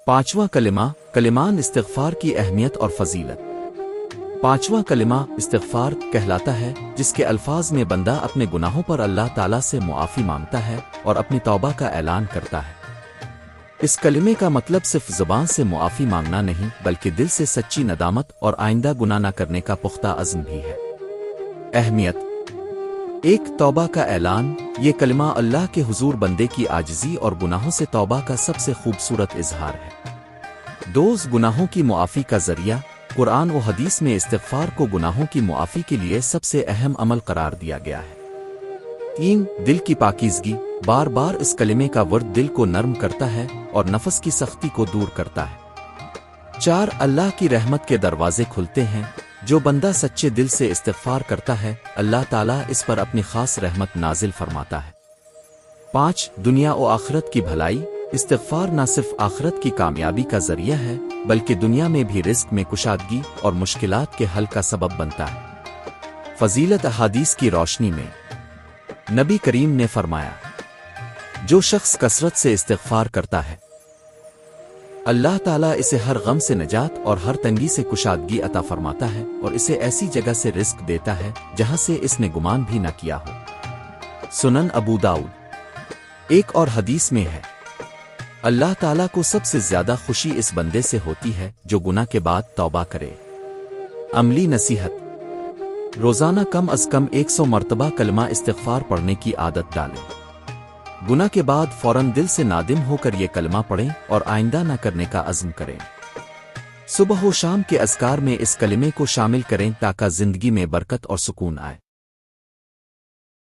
پانچواں کلمہ کلمان استغفار کی اہمیت اور فضیلت۔ پانچواں کلمہ استغفار کہلاتا ہے جس کے الفاظ میں بندہ اپنے گناہوں پر اللہ تعالیٰ سے معافی مانگتا ہے اور اپنی توبہ کا اعلان کرتا ہے۔ اس کلمے کا مطلب صرف زبان سے معافی مانگنا نہیں بلکہ دل سے سچی ندامت اور آئندہ گناہ نہ کرنے کا پختہ عزم بھی ہے۔ اہمیت: ایک، توبہ کا اعلان۔ یہ کلمہ اللہ کے حضور بندے کی عاجزی اور گناہوں سے توبہ کا سب سے خوبصورت اظہار ہے۔ دو، گناہوں کی معافی کا ذریعہ۔ قرآن و حدیث میں استغفار کو گناہوں کی معافی کے لیے سب سے اہم عمل قرار دیا گیا ہے۔ تین، دل کی پاکیزگی۔ بار بار اس کلمے کا ورد دل کو نرم کرتا ہے اور نفس کی سختی کو دور کرتا ہے۔ چار، اللہ کی رحمت کے دروازے کھلتے ہیں۔ جو بندہ سچے دل سے استغفار کرتا ہے اللہ تعالیٰ اس پر اپنی خاص رحمت نازل فرماتا ہے۔ پانچ، دنیا و آخرت کی بھلائی۔ استغفار نہ صرف آخرت کی کامیابی کا ذریعہ ہے بلکہ دنیا میں بھی رزق میں کشادگی اور مشکلات کے حل کا سبب بنتا ہے۔ فضیلت: احادیث کی روشنی میں نبی کریم نے فرمایا، جو شخص کثرت سے استغفار کرتا ہے اللہ تعالیٰ اسے ہر غم سے نجات اور ہر تنگی سے کشادگی عطا فرماتا ہے اور اسے ایسی جگہ سے رزق دیتا ہے جہاں سے اس نے گمان بھی نہ کیا ہو۔ سنن ابو داؤد۔ ایک اور حدیث میں ہے، اللہ تعالیٰ کو سب سے زیادہ خوشی اس بندے سے ہوتی ہے جو گناہ کے بعد توبہ کرے۔ عملی نصیحت: روزانہ کم از کم 100 مرتبہ کلمہ استغفار پڑھنے کی عادت ڈالیں۔ گناہ کے بعد فوراً دل سے نادم ہو کر یہ کلمہ پڑھیں اور آئندہ نہ کرنے کا عزم کریں۔ صبح و شام کے اذکار میں اس کلمے کو شامل کریں تاکہ زندگی میں برکت اور سکون آئے۔